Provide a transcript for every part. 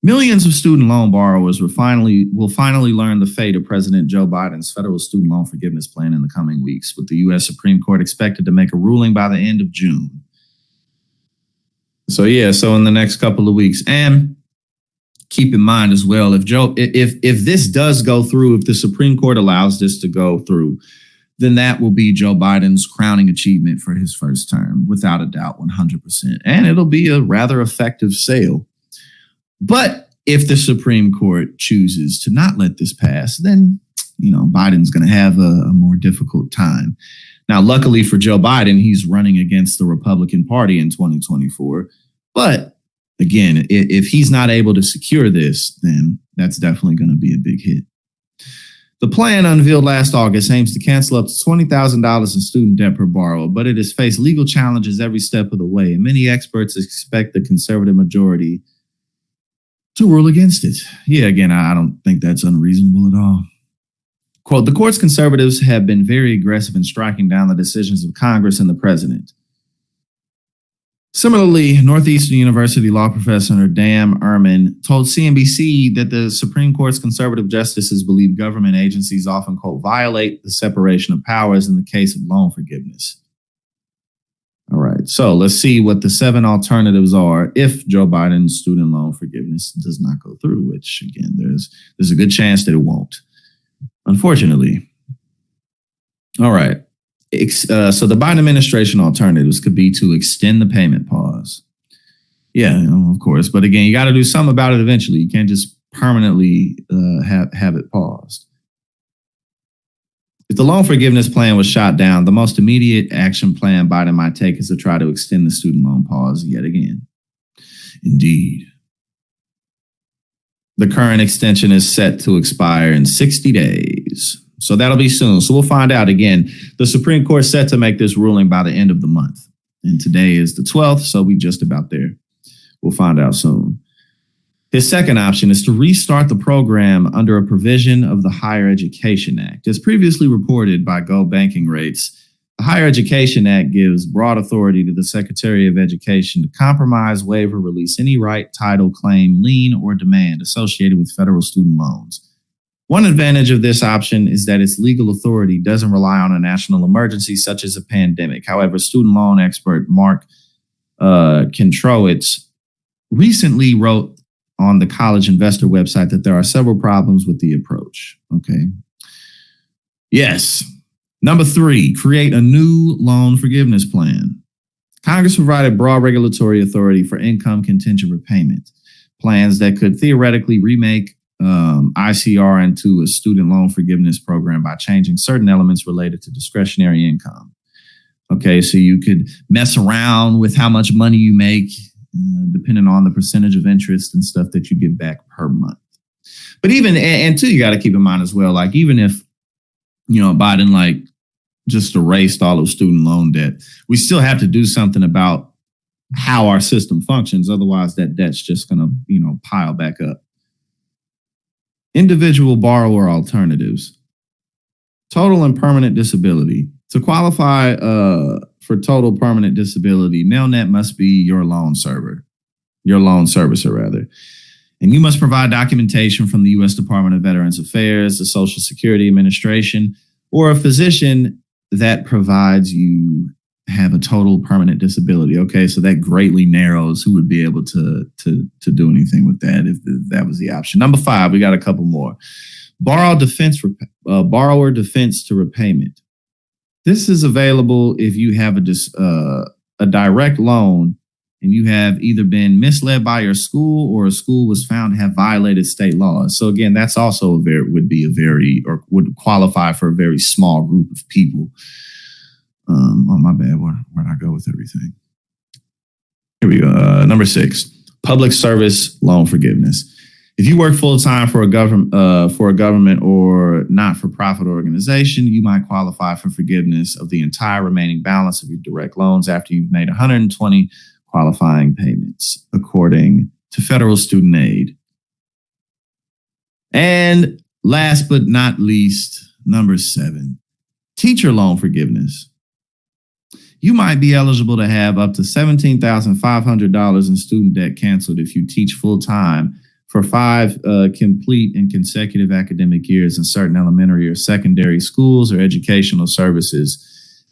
Millions of student loan borrowers will finally learn the fate of President Joe Biden's federal student loan forgiveness plan in the coming weeks, with the U.S. Supreme Court expected to make a ruling by the end of June. So in the next couple of weeks. And keep in mind as well, if this does go through, if the Supreme Court allows this to go through, then that will be Joe Biden's crowning achievement for his first term, without a doubt, 100%. And it'll be a rather effective sale. But if the Supreme Court chooses to not let this pass, then, Biden's going to have a more difficult time. Now, luckily for Joe Biden, he's running against the Republican Party in 2024. But again, if he's not able to secure this, then that's definitely going to be a big hit. The plan unveiled last August aims to cancel up to $20,000 in student debt per borrower, but it has faced legal challenges every step of the way, and many experts expect the conservative majority to rule against it. Yeah, again, I don't think that's unreasonable at all. Quote, the court's conservatives have been very aggressive in striking down the decisions of Congress and the president. Similarly, Northeastern University law professor Dan Ehrman told CNBC that the Supreme Court's conservative justices believe government agencies often, quote, violate the separation of powers in the case of loan forgiveness. All right, so let's see what the 7 alternatives are if Joe Biden's student loan forgiveness does not go through, which, again, there's a good chance that it won't, unfortunately. All right. So the Biden administration alternatives could be to extend the payment pause. Yeah, of course. But again, you got to do something about it eventually. You can't just permanently have it paused. If the loan forgiveness plan was shot down, the most immediate action plan Biden might take is to try to extend the student loan pause yet again. Indeed. The current extension is set to expire in 60 days. So that'll be soon. So we'll find out. Again, the Supreme Court set to make this ruling by the end of the month. And today is the 12th, so we just about there. We'll find out soon. His second option is to restart the program under a provision of the Higher Education Act. As previously reported by Go Banking Rates, the Higher Education Act gives broad authority to the Secretary of Education to compromise, waive, or release any right, title, claim, lien, or demand associated with federal student loans. One advantage of this option is that its legal authority doesn't rely on a national emergency such as a pandemic. However, student loan expert Mark Kintrowitz recently wrote on the College Investor website that there are several problems with the approach. Okay. Yes. Number 3, create a new loan forgiveness plan. Congress provided broad regulatory authority for income contingent repayment plans that could theoretically remake ICR into a student loan forgiveness program by changing certain elements related to discretionary income. Okay, so you could mess around with how much money you make, depending on the percentage of interest and stuff that you get back per month. But even, and two, you got to keep in mind as well, like even if, Biden just erased all of student loan debt, we still have to do something about how our system functions. Otherwise, that debt's just going to, pile back up. Individual borrower alternatives. Total and permanent disability. To qualify for total permanent disability, Mailnet must be your loan servicer. And you must provide documentation from the U.S. Department of Veterans Affairs, the Social Security Administration, or a physician that provides you have a total permanent disability. Okay, so that greatly narrows who would be able to do anything with that if that was the option. Number 5, we got a couple more. Borrower defense to repayment. This is available if you have a direct loan and you have either been misled by your school or a school was found to have violated state laws. So again, that's also would qualify for a very small group of people. Oh, my bad. Where'd I go with everything? Here we go. Number 6, public service loan forgiveness. If you work full time for a government or not-for-profit organization, you might qualify for forgiveness of the entire remaining balance of your direct loans after you've made 120 qualifying payments, according to federal student aid. And last but not least, number 7, teacher loan forgiveness. You might be eligible to have up to $17,500 in student debt canceled if you teach full-time for 5 complete and consecutive academic years in certain elementary or secondary schools or educational services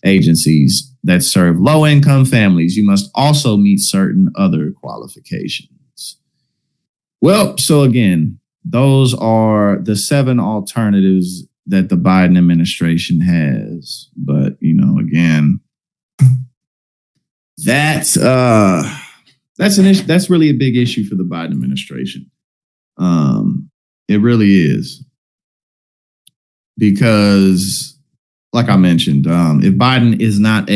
agencies that serve low-income families, you must also meet certain other qualifications. Well, so again, those are the 7 alternatives that the Biden administration has. But, again, that's an issue. That's really a big issue for the Biden administration. It really is, because, like I mentioned, if Biden isn't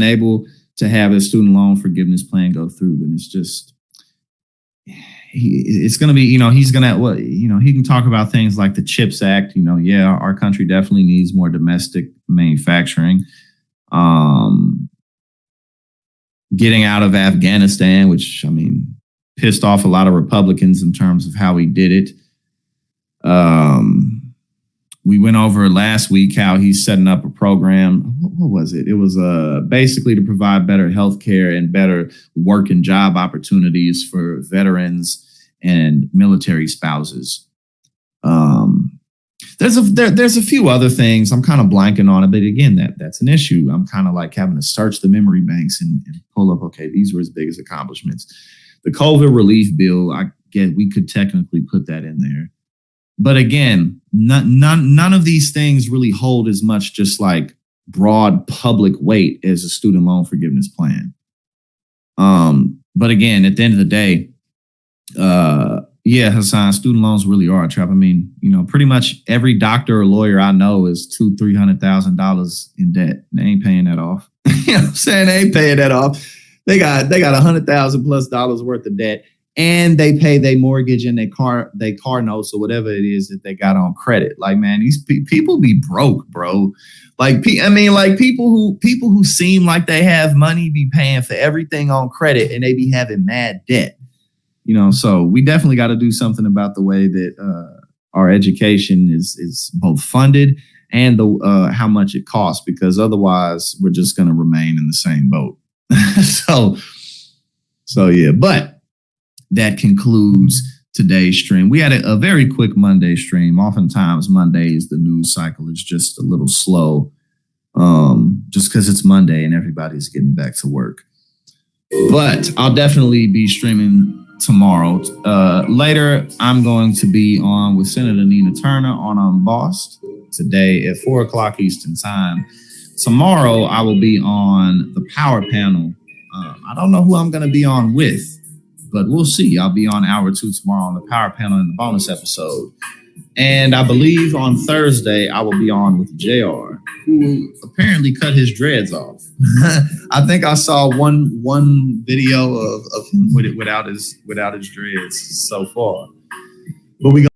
able to have his student loan forgiveness plan go through, then it's going to be, he's going to, he can talk about things like the CHIPS Act. Our country definitely needs more domestic manufacturing. Getting out of Afghanistan, which, pissed off a lot of Republicans in terms of how he did it. We went over last week how he's setting up a program. What was it? It was basically to provide better health care and better work and job opportunities for veterans and military spouses. There's a few other things. I'm kind of blanking on it, but again, that's an issue. I'm kind of like having to search the memory banks and pull up, okay, these were his biggest accomplishments. The COVID relief bill, I get we could technically put that in there. But again, none of these things really hold as much just like broad public weight as a student loan forgiveness plan. But again, at the end of the day, Hassan, student loans really are a trap. Pretty much every doctor or lawyer I know is $200,000-$300,000 in debt. They ain't paying that off. You know what I'm saying? They ain't paying that off. They got $100,000+ worth of debt, and they pay their mortgage and their car notes or whatever it is that they got on credit. Like, man, these people be broke, bro. Like, people who seem like they have money be paying for everything on credit, and they be having mad debt. So we definitely got to do something about the way that our education is both funded and the how much it costs, because otherwise we're just going to remain in the same boat. So yeah, but that concludes today's stream. We had a very quick Monday stream. Oftentimes Mondays, the news cycle is just a little slow, just because it's Monday and everybody's getting back to work. But I'll definitely be streaming tomorrow. Later, I'm going to be on with Senator Nina Turner on Unbossed today at 4:00 Eastern Time. Tomorrow, I will be on the Power Panel. I don't know who I'm going to be on with, but we'll see. I'll be on hour 2 tomorrow on the Power Panel in the bonus episode. And I believe on Thursday, I will be on with JR, who apparently cut his dreads off. I think I saw one video of him without his dreads so far. But we